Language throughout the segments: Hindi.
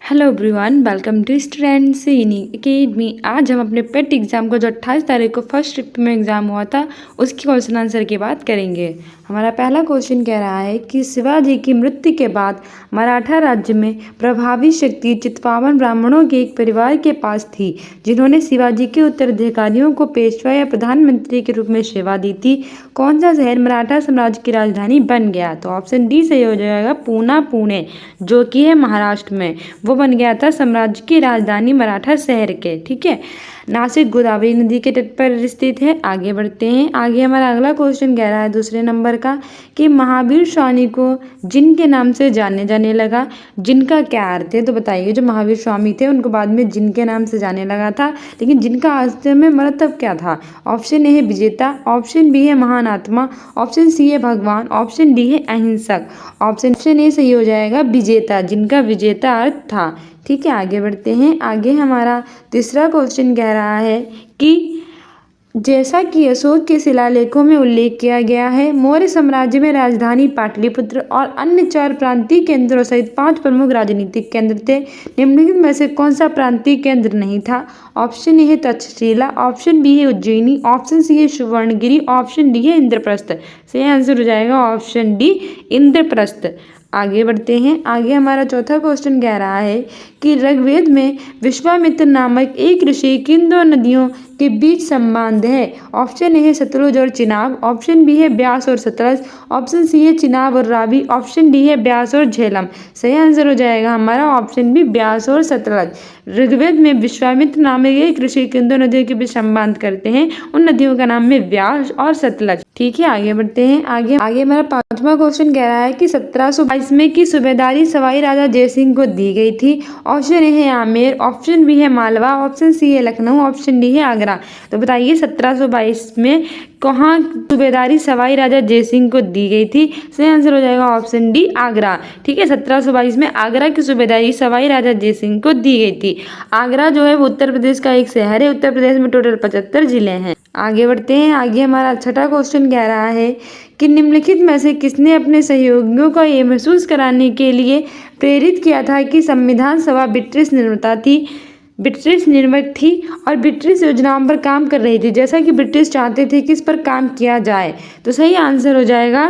Hello everyone, welcome to students in academy. आज हम अपने पेट एग्ज़ाम को जो 28 तारीख को फर्स्ट शिफ्ट में एग्ज़ाम हुआ था उसकी क्वेश्चन आंसर की बात करेंगे। हमारा पहला क्वेश्चन कह रहा है कि शिवाजी की मृत्यु के बाद मराठा राज्य में प्रभावी शक्ति चित्पावन ब्राह्मणों के एक परिवार के पास थी, जिन्होंने शिवाजी के उत्तराधिकारियों को पेशवा या प्रधानमंत्री के रूप में सेवा दी थी। कौन सा शहर मराठा साम्राज्य की राजधानी बन गया? तो ऑप्शन डी सही हो जाएगा, पूना, पुणे, जो कि है महाराष्ट्र में। वो बन गया था साम्राज्य की राजधानी मराठा शहर के। ठीक है, नासिक गोदावरी नदी के तट पर स्थित है। आगे बढ़ते हैं। आगे हमारा अगला क्वेश्चन कह रहा है दूसरे नंबर का कि महावीर स्वामी को जिन के नाम से जाने जाने लगा, जिनका क्या अर्थ है? तो बताइए। जो महावीर स्वामी थे उनको बाद में जिन के नाम से जाने लगा था, लेकिन जिनका अर्थ में मतलब क्या था? ऑप्शन ए है विजेता, ऑप्शन बी है महान आत्मा, ऑप्शन सी है भगवान, ऑप्शन डी है अहिंसक। ऑप्शन ए सही हो जाएगा, विजेता, जिनका विजेता अर्थ था। ठीक है, आगे बढ़ते हैं। आगे हमारा तीसरा क्वेश्चन कह रहा है कि जैसा कि अशोक के शिलालेखों में उल्लेख किया गया है, मौर्य साम्राज्य में राजधानी पाटलिपुत्र और अन्य 4 प्रांतीय केंद्रों सहित 5 प्रमुख राजनीतिक केंद्र थे। निम्नलिखित में से कौन सा प्रांतीय केंद्र नहीं था? ऑप्शन ए है तक्षशिला, ऑप्शन बी है उज्जैनी, ऑप्शन सी है सुवर्णगिरी, ऑप्शन डी है इंद्रप्रस्थ। सही आंसर हो जाएगा ऑप्शन डी, इंद्रप्रस्थ। आगे बढ़ते हैं। आगे हमारा चौथा क्वेश्चन कह रहा है कि ऋग्वेद में विश्वामित्र नामक एक ऋषि किन 2 नदियों के बीच संबंध है? ऑप्शन ए है सतलुज और चिनाब, ऑप्शन बी है ब्यास और सतलज, ऑप्शन सी है चिनाब और रावी, ऑप्शन डी है ब्यास और झेलम। सही आंसर हो जाएगा हमारा ऑप्शन बी, ब्यास और सतलज। ऋग्वेद में विश्वामित्र नामक एक ऋषि किन 2 नदियों के बीच संबंध करते हैं, उन नदियों का नाम है ब्यास और सतलज। ठीक है, आगे बढ़ते हैं। आगे हमारा पांचवा क्वेश्चन कह रहा है कि 1722 में की सूबेदारी सवाई राजा जयसिंह को दी गई थी। ऑप्शन ए है आमेर, ऑप्शन बी है मालवा, ऑप्शन सी है लखनऊ, ऑप्शन डी है आगरा। तो बताइए 1722 में कहाँ सूबेदारी सवाई राजा जयसिंह को दी गई थी? सही आंसर हो जाएगा ऑप्शन डी, आगरा। ठीक है, 1722 में आगरा की सूबेदारी सवाई राजा जयसिंह को दी गई थी। आगरा जो है वो उत्तर प्रदेश का एक शहर है। उत्तर प्रदेश में टोटल 75 जिले हैं। आगे बढ़ते हैं। आगे हमारा छठा क्वेश्चन कह रहा है कि निम्नलिखित में से किसने अपने सहयोगियों को ये महसूस कराने के लिए प्रेरित किया था कि संविधान सभा ब्रिटिश निर्मित थी और ब्रिटिश योजनाओं पर काम कर रही थी, जैसा कि ब्रिटिश चाहते थे कि इस पर काम किया जाए? तो सही आंसर हो जाएगा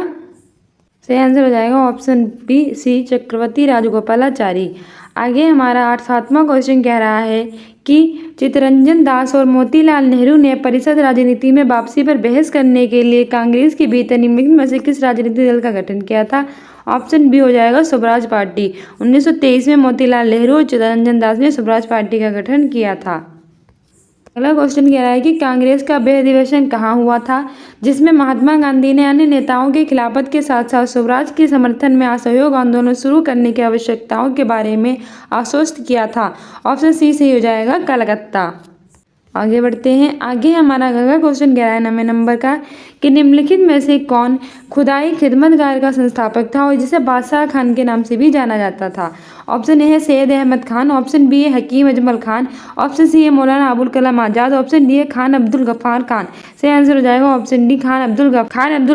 ऑप्शन बी सी, चक्रवर्ती राजगोपालाचारी। आगे हमारा 7वां क्वेश्चन कह रहा है कि चित्तरंजन दास और मोतीलाल नेहरू ने परिषद राजनीति में वापसी पर बहस करने के लिए कांग्रेस के भीतर निम्नलिखित में से किस राजनीतिक दल का गठन किया था? ऑप्शन बी हो जाएगा स्वराज पार्टी। 1923 में मोतीलाल नेहरू और चित्तरंजन दास ने स्वराज पार्टी का गठन किया था। अगला क्वेश्चन कह रहा है कि कांग्रेस का वह अधिवेशन कहाँ हुआ था जिसमें महात्मा गांधी ने अन्य नेताओं के खिलाफत के साथ साथ स्वराज के समर्थन में असहयोग आंदोलन शुरू करने की आवश्यकताओं के बारे में आश्वस्त किया था? ऑप्शन सी सही हो जाएगा, कलकत्ता। आगे बढ़ते हैं। आगे हमारा अगला क्वेश्चन कह रहा है 9वें नंबर का कि निम्नलिखित में से कौन खुदाई खिदमतगार का संस्थापक था और जिसे बादशाह खान के नाम से भी जाना जाता था? ऑप्शन ए है सैयद अहमद खान, ऑप्शन बी है हकीम अजमल खान, ऑप्शन सी है मौलाना अबुल कलाम आजाद, ऑप्शन डी है खान अब्दुल गफ्फार खान। सही आंसर हो जाएगा ऑप्शन डी, खान अब्दुल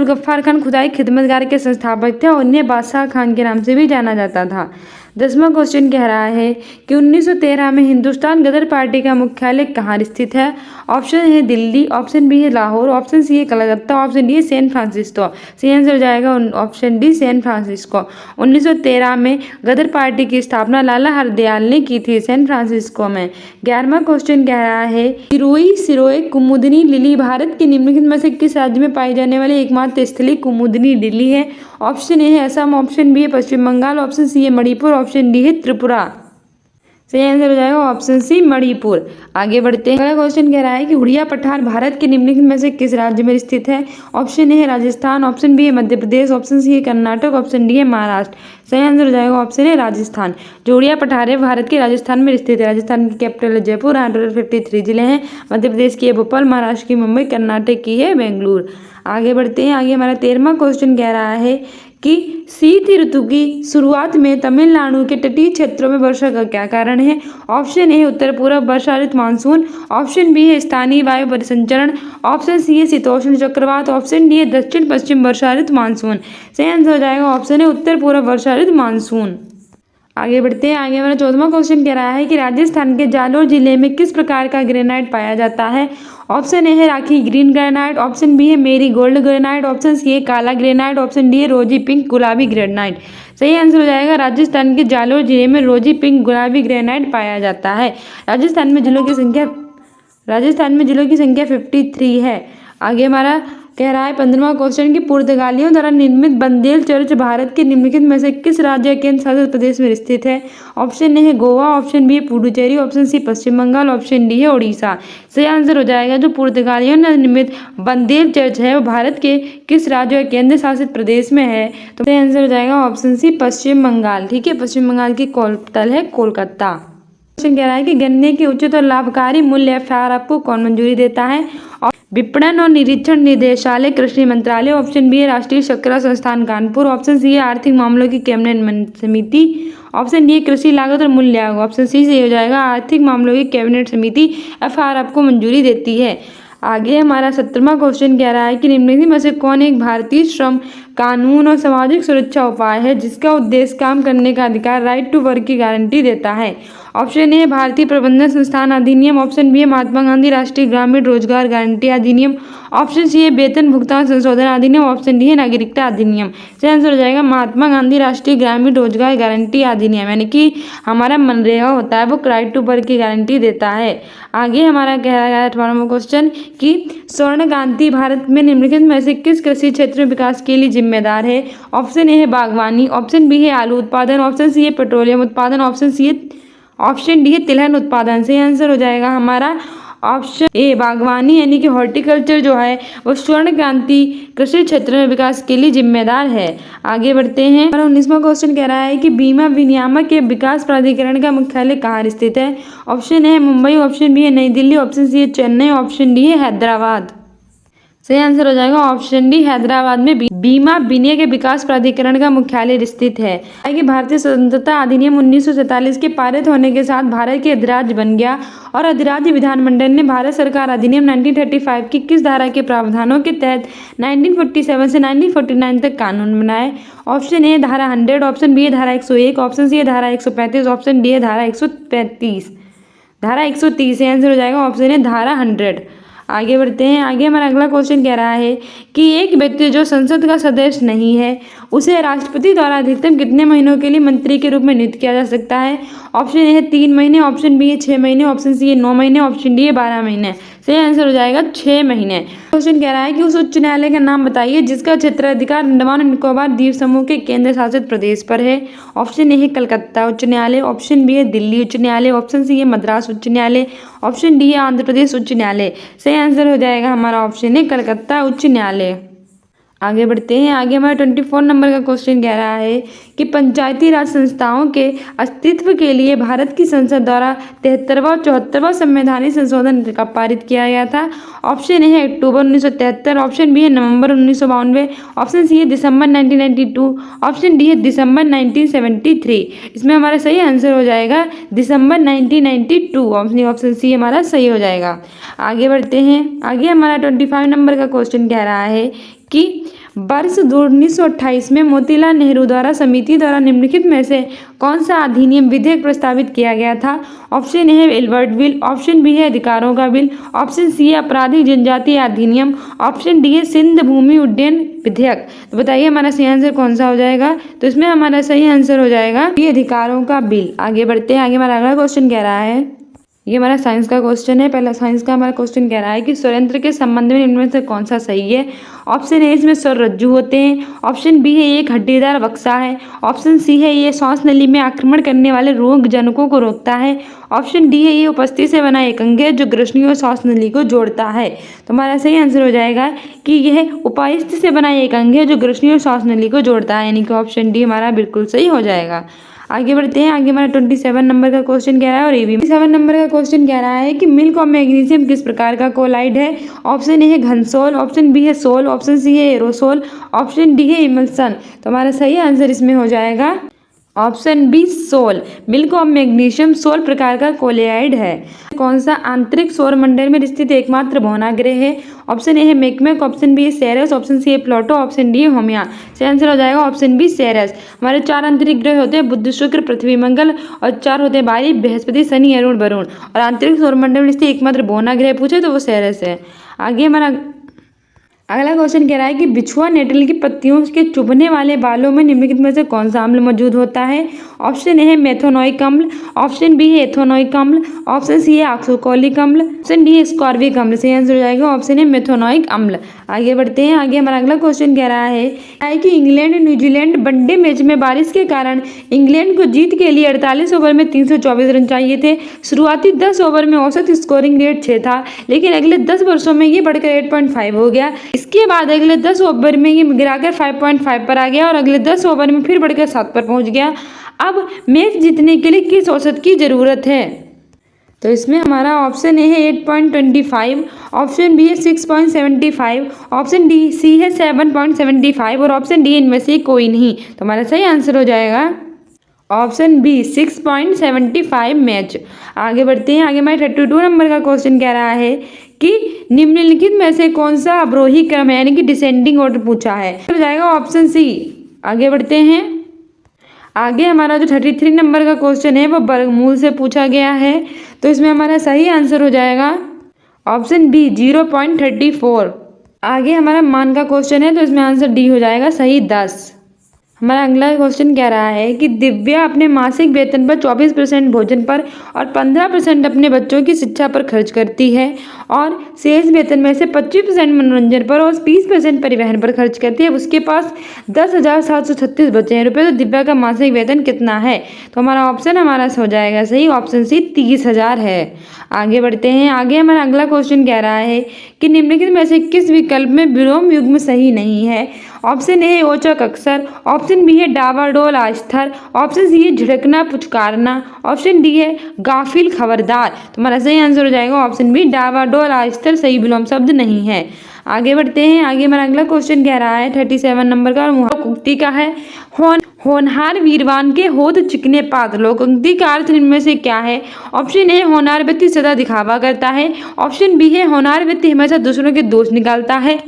गफ्फार खान खुदाई खिदमतगार के संस्थापक थे और इन्हें बादशाह खान के नाम से भी जाना जाता था। 10वां क्वेश्चन कह रहा है कि 1913 में हिंदुस्तान गदर पार्टी का मुख्यालय कहाँ स्थित है? ऑप्शन है दिल्ली, ऑप्शन बी है लाहौर, ऑप्शन सी है कलकत्ता, ऑप्शन डी है सैन फ्रांसिस्को। सही आंसर हो जाएगा ऑप्शन डी, सैन फ्रांसिस्को। 1913 में गदर पार्टी की स्थापना लाला हरदयाल ने की थी सैन फ्रांसिस्को में। 11वां क्वेश्चन कह रहा है सिरोही सिरोए कुमुदनी लिली भारत के निम्नलिखित में से किस राज्य में पाई जाने वाली एकमात्र स्थलीय कुमुदनी लिली है? ऑप्शन ए है असम, ऑप्शन बी है पश्चिम बंगाल, ऑप्शन सी है मणिपुर, ऑप्शन डी है त्रिपुरा। सही आंसर हो जाएगा ऑप्शन सी, मणिपुर। आगे बढ़ते हैं। अगला क्वेश्चन कह रहा है कि उड़िया पठार भारत के निम्नलिखित में से किस राज्य में स्थित है? ऑप्शन ए है राजस्थान, ऑप्शन बी है मध्य प्रदेश, ऑप्शन सी है कर्नाटक, ऑप्शन डी है महाराष्ट्र। सही आंसर हो जाएगा ऑप्शन ए, राजस्थान। जो उड़िया पठार है भारत के राजस्थान में स्थित है। राजस्थान की कैपिटल है जयपुर। 153 जिले हैं। मध्य प्रदेश की है भोपाल, महाराष्ट्र की मुंबई, कर्नाटक की है बेंगलुरु। आगे बढ़ते हैं। आगे हमारा 13वां क्वेश्चन कह रहा है कि शीत ऋतु की शुरुआत में तमिलनाडु के तटीय क्षेत्रों में वर्षा का क्या कारण है? ऑप्शन ए है उत्तर पूर्व वर्षा ऋतु मानसून, ऑप्शन बी है स्थानीय वायु परिसंचरण, ऑप्शन सी है शीतोष्ण चक्रवात, ऑप्शन डी है दक्षिण पश्चिम वर्षा ऋतु मानसून। सही आंसर हो जाएगा ऑप्शन है उत्तर पूर्व वर्षा ऋतु मानसून। आगे बढ़ते हैं। आगे हमारा 14वां क्वेश्चन कह रहा है कि राजस्थान के जालोर जिले में किस प्रकार का ग्रेनाइट पाया जाता है। ऑप्शन ए है राखी ग्रीन ग्रेनाइट, ऑप्शन बी है मेरी गोल्ड ग्रेनाइट, ऑप्शन सी है काला ग्रेनाइट, ऑप्शन डी है रोजी पिंक गुलाबी ग्रेनाइट। सही आंसर हो जाएगा राजस्थान के जालोर जिले में रोजी पिंक गुलाबी ग्रेनाइट पाया जाता है। राजस्थान में जिलों की संख्या 53 है। आगे हमारा कह रहा है 15वां क्वेश्चन कि पुर्तगालियों द्वारा निर्मित बंदेल चर्च भारत के निम्नलिखित में से किस राज्य केंद्र शासित प्रदेश में स्थित है। ऑप्शन ए है गोवा, ऑप्शन बी है पुडुचेरी, ऑप्शन सी पश्चिम बंगाल, ऑप्शन डी है उड़ीसा। सही आंसर हो जाएगा जो पुर्तगालियों ने निर्मित बंदेल चर्च है वो भारत के किस राज्य और केंद्र शासित प्रदेश में है। तो सही आंसर हो जाएगा ऑप्शन सी पश्चिम बंगाल। ठीक है, पश्चिम बंगाल की कैपिटल है कोलकाता। क्वेश्चन कह रहा है कि गन्ने के उचित और लाभकारी मूल्य FIR को कौन मंजूरी देता है। विपणन और निरीक्षण निदेशालय कृषि मंत्रालय, ऑप्शन बी है राष्ट्रीय शर्करा संस्थान कानपुर, ऑप्शन सी है आर्थिक मामलों की कैबिनेट समिति, ऑप्शन डी है कृषि लागत और मूल्य आयोग, ऑप्शन सी से हो जाएगा आर्थिक मामलों की कैबिनेट समिति FIR को मंजूरी देती है। आगे हमारा 17वां क्वेश्चन कह रहा है कि निम्नलिखित में से कौन एक भारतीय श्रम कानून और सामाजिक सुरक्षा उपाय है जिसका उद्देश्य काम करने का अधिकार राइट टू वर्क की गारंटी देता है। ऑप्शन ए भारतीय प्रबंधन संस्थान अधिनियम, ऑप्शन बी है महात्मा गांधी राष्ट्रीय ग्रामीण रोजगार गारंटी अधिनियम, ऑप्शन सी है वेतन भुगतान संशोधन अधिनियम, ऑप्शन डी है नागरिकता अधिनियम। सही आंसर हो जाएगा महात्मा गांधी राष्ट्रीय ग्रामीण रोजगार गारंटी अधिनियम, यानी कि हमारा मनरेगा होता है वो राइट टू वर्क की गारंटी देता है। आगे हमारा कह रहा है 18वां क्वेश्चन कि स्वर्ण क्रांति भारत में निम्नलिखित में से किस कृषि क्षेत्र में विकास के लिए जिम्मेदार है। ऑप्शन ए है बागवानी, ऑप्शन बी है आलू उत्पादन, ऑप्शन सी है पेट्रोलियम उत्पादन, ऑप्शन डी है तिलहन उत्पादन। सही आंसर हो जाएगा हमारा ऑप्शन ए बागवानी, यानी कि हॉर्टिकल्चर जो है वो स्वर्ण क्रांति कृषि क्षेत्र में विकास के लिए जिम्मेदार है। आगे बढ़ते हैं। 19वां क्वेश्चन कह रहा है कि बीमा विनियामक के विकास प्राधिकरण का मुख्यालय कहाँ स्थित है। ऑप्शन ए है मुंबई, ऑप्शन बी है नई दिल्ली, ऑप्शन सी है चेन्नई, ऑप्शन डी है हैदराबाद। सही आंसर हो जाएगा ऑप्शन डी हैदराबाद में बीमा विनियम के विकास प्राधिकरण का मुख्यालय स्थित है। कि भारतीय स्वतंत्रता अधिनियम 1947 के पारित होने के साथ भारत के अधिराज्य बन गया और अधिराज्य विधानमंडल ने भारत सरकार अधिनियम 1935 की किस धारा के प्रावधानों के तहत 1947 से 1949 तक कानून बनाए। ऑप्शन ए धारा 100, ऑप्शन बी धारा 101, ऑप्शन सी धारा 135, ऑप्शन डी धारा 135। धारा 130 से आंसर हो जाएगा ऑप्शन ए धारा 100। आगे बढ़ते हैं। आगे हमारा अगला क्वेश्चन कह रहा है कि एक व्यक्ति जो संसद का सदस्य नहीं है उसे राष्ट्रपति द्वारा अधिकतम कितने महीनों के लिए मंत्री के रूप में नियुक्त किया जा सकता है। ऑप्शन ए है 3 महीने, ऑप्शन बी है 6 महीने, ऑप्शन सी है 9 महीने, ऑप्शन डी है 12 महीने। सही आंसर हो जाएगा 6 महीने। क्वेश्चन कह रहा है कि उस उच्च न्यायालय का नाम बताइए जिसका क्षेत्राधिकार अंडमान और निकोबार द्वीप समूह के केंद्र शासित प्रदेश पर है। ऑप्शन ए है कलकत्ता उच्च न्यायालय, ऑप्शन बी है दिल्ली उच्च न्यायालय, ऑप्शन सी है मद्रास उच्च न्यायालय, ऑप्शन डी है आंध्र प्रदेश उच्च न्यायालय। सही आंसर हो जाएगा हमारा ऑप्शन है कलकत्ता उच्च न्यायालय। आगे बढ़ते हैं। आगे हमारा 24 नंबर का क्वेश्चन कह रहा है कि पंचायती राज संस्थाओं के अस्तित्व के लिए भारत की संसद द्वारा 73वां और 74वां संवैधानिक संशोधन का पारित किया गया था। ऑप्शन ए है अक्टूबर 1973, ऑप्शन बी है नवंबर 1992, ऑप्शन सी है दिसंबर 1992, ऑप्शन डी है दिसंबर 1973। इसमें हमारा सही आंसर हो जाएगा दिसंबर 1992। ऑप्शन सी हमारा सही हो जाएगा। आगे बढ़ते हैं। आगे हमारा 25 नंबर का क्वेश्चन कह रहा है कि वर्ष 1928 में मोतीलाल नेहरू द्वारा समिति द्वारा निम्नलिखित में से कौन सा अधिनियम विधेयक प्रस्तावित किया गया था। ऑप्शन ए है एल्बर्ट बिल, ऑप्शन बी है अधिकारों का बिल, ऑप्शन सी है आपराधिक जनजातीय अधिनियम, ऑप्शन डी है सिंध भूमि उड्डयन विधेयक। तो बताइए हमारा सही आंसर कौन सा हो जाएगा। तो इसमें हमारा सही आंसर हो जाएगा ये अधिकारों का बिल। आगे बढ़ते हैं। आगे हमारा अगला क्वेश्चन कह रहा है, ये हमारा साइंस का क्वेश्चन है। पहला साइंस का हमारा क्वेश्चन कह रहा है कि स्वरयंत्र के संबंध में इनमें से कौन सा सही है। ऑप्शन ए इसमें स्वर रज्जु होते हैं, ऑप्शन बी है ये एक हड्डीदार बक्सा है, ऑप्शन सी है ये श्वास नली में आक्रमण करने वाले रोग जनकों को रोकता है, ऑप्शन डी है ये उपस्थिति से बना एक अंग है जो ग्रसनी और श्वास नली को जोड़ता है। तो हमारा सही आंसर हो जाएगा कि यह उपस्थिति से बना एक अंग है जो ग्रसनी और श्वास नली को जोड़ता है, यानी कि ऑप्शन डी हमारा बिल्कुल सही हो जाएगा। आगे बढ़ते हैं। आगे हमारा 27 नंबर का क्वेश्चन कह रहा है और ये भी 27 नंबर का क्वेश्चन कह रहा है कि मिल्क और मैग्नीशियम किस प्रकार का कोलाइड है। ऑप्शन ए है घनसोल, ऑप्शन बी है सोल, ऑप्शन सी है एरोसोल, ऑप्शन डी है इमल्सन। तो हमारा सही आंसर इसमें हो जाएगा option B sol, milk of magnesium sol प्रकार का कोलेराइड है। कौन सा आंतरिक सौरमंडल में स्थित एकमात्र भौनाग्रह है? ऑप्शन ए है मेकमेक, ऑप्शन बी है सेरस, ऑप्शन सी है प्लूटो, ऑप्शन डी है होमिया। सही आंसर हो जाएगा ऑप्शन बी सेरस। हमारे 4 आंतरिक ग्रह होते हैं बुध, शुक्र, पृथ्वी, मंगल, और 4 होते हैं बारी, बृहस्पति, शनि, अरुण, वरुण। और आंतरिक सौरमंडल में स्थित एकमात्र भौनाग्रह पूछे तो वो सेरस है। आगे हमारा अगला क्वेश्चन कह रहा है कि बिछुआ नेटल की पत्तियों के चुभने वाले बालों में निम्नलिखित में से कौन सा अम्ल मौजूद होता है? ऑप्शन ए है मेथोनोइक अम्ल, ऑप्शन बी है एथोनोइक अम्ल, ऑप्शन सी है ऑक्सोकोलिक अम्ल, ऑप्शन डी है स्कॉर्बिक अम्ल। सही आंसर हो जाएगा ऑप्शन ए मेथोनोइक अम्ल। आगे बढ़ते हैं। आगे हमारा अगला क्वेश्चन कह रहा है कि इंग्लैंड न्यूजीलैंड वनडे मैच में बारिश के कारण इंग्लैंड को जीत के लिए 48 ओवर में 324 रन चाहिए थे। शुरुआती 10 ओवर में औसत स्कोरिंग रेट 6 था, लेकिन अगले 10 वर्षों में ये बढ़कर 8.5 हो गया। इसके बाद अगले 10 ओवर में ये गिराकर 5.5 पर आ गया और अगले 10 ओवर में फिर बढ़कर 7 पर पहुंच गया। अब मैच जीतने के लिए किस औसत की जरूरत है? तो इसमें हमारा ऑप्शन ए है 8.25, ऑप्शन बी है 6.75, ऑप्शन डी सी है 7.75 और ऑप्शन डी इनमें से कोई नहीं। तो हमारा सही आंसर हो जाएगा ऑप्शन बी 6.75 मैच। आगे बढ़ते हैं। आगे हमारे 32 नंबर का क्वेश्चन कह रहा है कि निम्नलिखित में से कौन सा अवरोही क्रम है, यानी कि डिसेंडिंग ऑर्डर पूछा है। हो जाएगा ऑप्शन सी। आगे बढ़ते हैं। आगे हमारा जो 33 नंबर का क्वेश्चन है वो वर्गमूल से पूछा गया है, तो इसमें हमारा सही आंसर हो जाएगा ऑप्शन बी 0.34। आगे हमारा मान का क्वेश्चन है, तो इसमें आंसर डी हो जाएगा सही 10। हमारा अगला क्वेश्चन कह रहा है कि दिव्या अपने मासिक वेतन पर 24% भोजन पर और 15% अपने बच्चों की शिक्षा पर खर्च करती है और शेष वेतन में से 25% मनोरंजन पर और 20% परिवहन पर खर्च करती है। उसके पास 10,736 बचे हैं रुपये। तो दिव्या का मासिक वेतन कितना है? तो हमारा ऑप्शन हो जाएगा सही ऑप्शन सी 30,000 है। आगे बढ़ते हैं। आगे हमारा अगला क्वेश्चन कह रहा है कि निम्नलिखित में से किस विकल्प में विलोम युग्म सही नहीं है? ऑप्शन ए है ओचक अक्सर, ऑप्शन बी है डावाडोल आस्तर, ऑप्शन सी है झिड़कना पुचकारना, ऑप्शन डी है गाफिल खबरदार। तो हमारा सही आंसर हो जाएगा ऑप्शन बी डावाडोल आस्तर सही विलोम शब्द नहीं है। आगे बढ़ते हैं। आगे हमारा अगला क्वेश्चन कह रहा है 37 नंबर का और लोकोक्ति का है होनहार वीरवान के होठ चिकने पात। लोकोक्ति का अर्थ इनमें से क्या है? ऑप्शन ए होनहार व्यक्ति सदा दिखावा करता है, ऑप्शन बी है होनहार व्यक्ति हमेशा दूसरों के दोष निकालता है,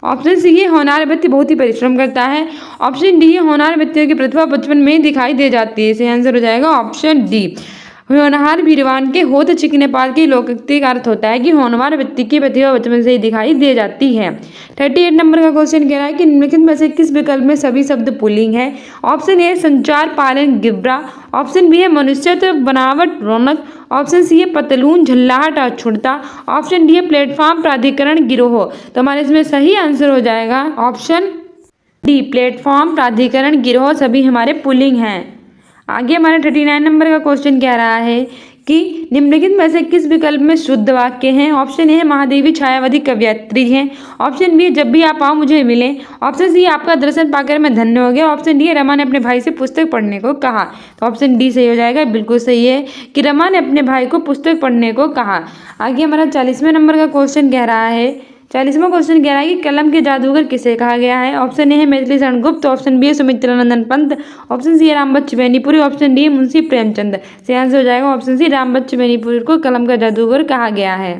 ऑप्शन सी है होनहार व्यक्ति बहुत ही परिश्रम करता है, ऑप्शन डी है होनहार व्यक्तियों की प्रतिभा बचपन में ही दिखाई दे जाती है। इसका आंसर हो जाएगा ऑप्शन डी। होनहार वीरवान के होठ चिकने पात की लोकोक्ति का अर्थ होता है कि होनहार व्यक्ति की प्रतिभा बचपन से ही दिखाई दे जाती है। 38 नंबर का क्वेश्चन कह रहा है कि निम्नलिखित में से किस विकल्प में सभी शब्द पुल्लिंग है? ऑप्शन ए संचार पालन गिब्रा, ऑप्शन बी है मनुष्यत्व बनावट रौनक, ऑप्शन सी है पतलून झल्लाहट अछूता, ऑप्शन डी है प्लेटफॉर्म प्राधिकरण गिरोह। तो हमारे इसमें सही आंसर हो जाएगा ऑप्शन डी प्लेटफॉर्म प्राधिकरण गिरोह सभी हमारे पुल्लिंग हैं। आगे हमारा 39 नंबर का क्वेश्चन कह रहा है कि निम्नलिखित में से किस विकल्प में शुद्ध वाक्य हैं? ऑप्शन ए है महादेवी छायावती कवयित्री हैं, ऑप्शन बी जब भी आप आओ मुझे मिले, ऑप्शन सी आपका दर्शन पाकर मैं धन्य हो गया, ऑप्शन डी रमा ने अपने भाई से पुस्तक पढ़ने को कहा। तो ऑप्शन डी सही हो जाएगा। बिल्कुल सही है कि रमा ने अपने भाई को पुस्तक पढ़ने को कहा। आगे हमारा 40वें नंबर का क्वेश्चन कह रहा है 40वां क्वेश्चन कह रहा है कि कलम के जादूगर किसे कहा गया है? ऑप्शन ए है मैथिली शरण गुप्त, ऑप्शन बी है सुमित्रानंदन पंत, ऑप्शन सी है रामबच्च बेनीपुरी, ऑप्शन डी है मुंशी प्रेमचंद। सही आंसर हो जाएगा ऑप्शन सी रामबच्च बेनीपुरी को कलम का जादूगर कहा गया है।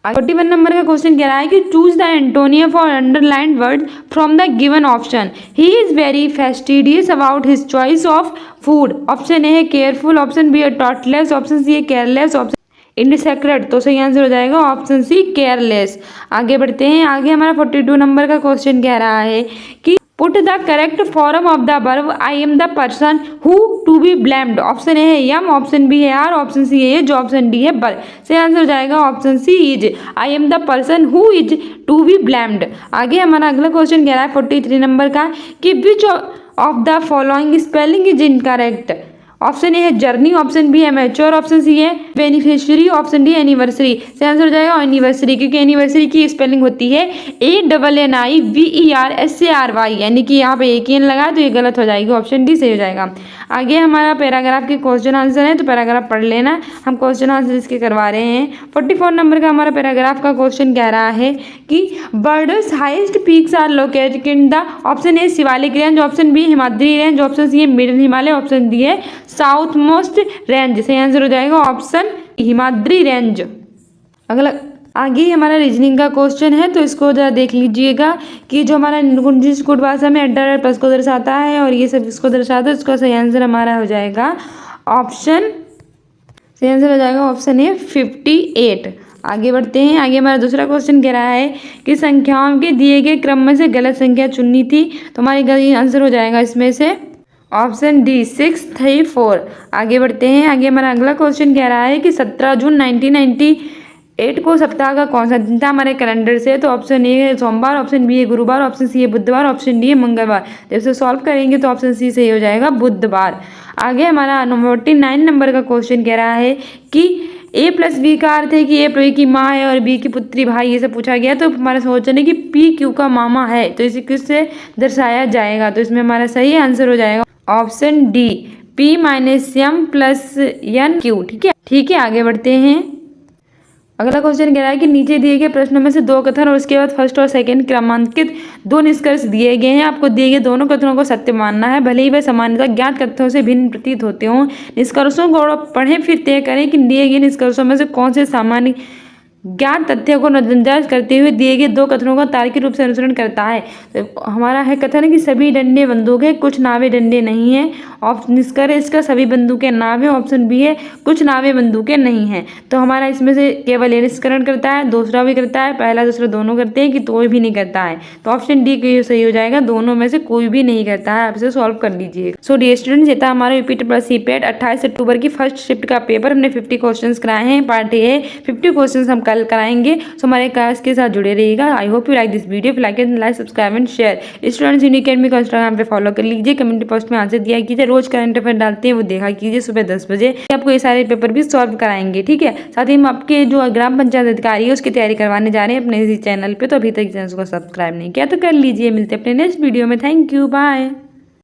41 नंबर का क्वेश्चन कह रहा है कि choose the antonym for underlined word from the given option. He is very fastidious about his choice of food. Option A है केयरफुल, ऑप्शन बी है थॉटलेस, ऑप्शन सी है केयरलेस, ऑप्शन इंडिसेक्रेट। तो सही आंसर हो जाएगा ऑप्शन सी केयरलेस। आगे बढ़ते हैं। आगे हमारा 42 नंबर का क्वेश्चन कह रहा है कि put the correct form of the verb I am the person who to be blamed. Option A है यम, ऑप्शन बी है आर, ऑप्शन सी है एज, ऑप्शन डी है बर। सही आंसर हो जाएगा option C is. I am the person who is to be blamed. आगे हमारा अगला क्वेश्चन कह रहा है 43 नंबर का कि which of the following spelling is incorrect. Option A है जर्नी, ऑप्शन बी है मैच्योर, ऑप्शन सी है बेनिफिशियरी, ऑप्शन डी एनिवर्सरी। सही आंसर हो जाएगा एनिवर्सरी, क्योंकि एनिवर्सरी की स्पेलिंग होती है ANNIVERSARY, यानी कि यहाँ पे एक ही एन लगा तो ये गलत हो जाएगी। ऑप्शन डी सही हो जाएगा। आगे हमारा पैराग्राफ के क्वेश्चन आंसर है, तो पैराग्राफ पढ़ लेना। हम क्वेश्चन आंसर इसके करवा रहे हैं। 44 नंबर का हमारा पैराग्राफ का क्वेश्चन कह रहा है कि world's highest peaks are located in the, option A Shivalik range, option B Himadri range, option C middle Himalaya, option D है साउथ मोस्ट रेंज। सही आंसर हो जाएगा ऑप्शन हिमाद्री रेंज। अगला आगे हमारा रीजनिंग का क्वेश्चन है, तो इसको जरा देख लीजिएगा कि जो हमारा कुंजिश कुट भाषा में अड्डा प्लस को दर्शाता है और ये सब इसको दर्शाता है। इसका सही आंसर हमारा हो जाएगा ऑप्शन, सही आंसर हो जाएगा ऑप्शन ए 58। आगे बढ़ते हैं। आगे हमारा दूसरा क्वेश्चन कह रहा है कि संख्याओं के दिए गए क्रम में से गलत संख्या चुननी थी, तो हमारी आंसर हो जाएगा इसमें से ऑप्शन डी 6, 3, 4। आगे बढ़ते हैं। आगे हमारा अगला क्वेश्चन कह रहा है कि 17 जून 1998 को सप्ताह का कौन सा दिन था हमारे कैलेंडर से, तो ऑप्शन ए है सोमवार, ऑप्शन बी है गुरुवार, ऑप्शन सी है बुधवार, ऑप्शन डी है मंगलवार। जब इसे सॉल्व करेंगे तो ऑप्शन सी सही हो जाएगा बुधवार। आगे हमारा 49 नंबर का क्वेश्चन कह रहा है कि ए प्लस बी का अर्थ है कि ए बी की माँ है और बी की पुत्री भाई, ये सब पूछा गया। तो हमारा सोचने कि पी क्यू का मामा है, तो इसे किससे दर्शाया जाएगा, तो इसमें हमारा सही आंसर हो जाएगा option D P minus M plus N Q. ठीक है, आगे बढ़ते हैं। अगला क्वेश्चन कह रहा है कि नीचे दिए गए प्रश्नों में से दो कथन और उसके बाद फर्स्ट और सेकंड क्रमांकित दो निष्कर्ष दिए गए हैं। आपको दिए गए दोनों कथनों को सत्य मानना है, भले ही वह सामान्यतः ज्ञात कथनों से भिन्न प्रतीत होते हों। निष्कर्षों को पढ़ें फिर तय करें कि दिए गए निष्कर्षों में से कौन से सामान्य ज्ञात तथ्यों को नजरअंदाज करते हुए दिए गए दो कथनों का तार्किक रूप से अनुसरण करता है। तो हमारा है कथन कि सभी डंडे बंदूक है, कुछ नावें डंडे नहीं है। निष्कर्ष इसका सभी बंदूकें नाव है, ऑप्शन बी है कुछ नावें बंदूकें नहीं हैं। तो हमारा इसमें से केवल ये निष्करण करता है, दूसरा भी करता है, पहला दूसरा दोनों करते हैं कि कोई भी नहीं करता है, तो ऑप्शन डी के सही हो जाएगा, दोनों में से कोई भी नहीं करता है। आप इसे सॉल्व कर लीजिए। सो डियर स्टूडेंट्स, ये था हमारा यूपी ट्रिपल सी पेट 28 अक्टूबर की फर्स्ट शिफ्ट का पेपर। हमने 50 क्वेश्चन कराए हैं, पार्ट ए 50 क्वेश्चन हम कल कराएंगे। सो हमारे क्लास के साथ जुड़े रहिएगा। I hope you like this video. Like subscribe and share. Students unique academy को इंस्टाग्राम पे फॉलो कर लीजिए। कम्युनिटी पोस्ट में आंसर दिया कीजिए। रोज करंट अफेयर डालते हैं वो देखा कीजिए सुबह 10 बजे। आपको ये सारे पेपर भी सॉल्व कराएंगे। ठीक है, साथ ही हम आपके जो ग्राम पंचायत अधिकारी है उसकी तैयारी करवाने जा रहे हैं अपने इसी चैनल पे, तो अभी तक चैनल को सब्सक्राइब नहीं किया तो कर लीजिए। मिलते हैं अपने नेक्स्ट वीडियो में। Thank you, bye.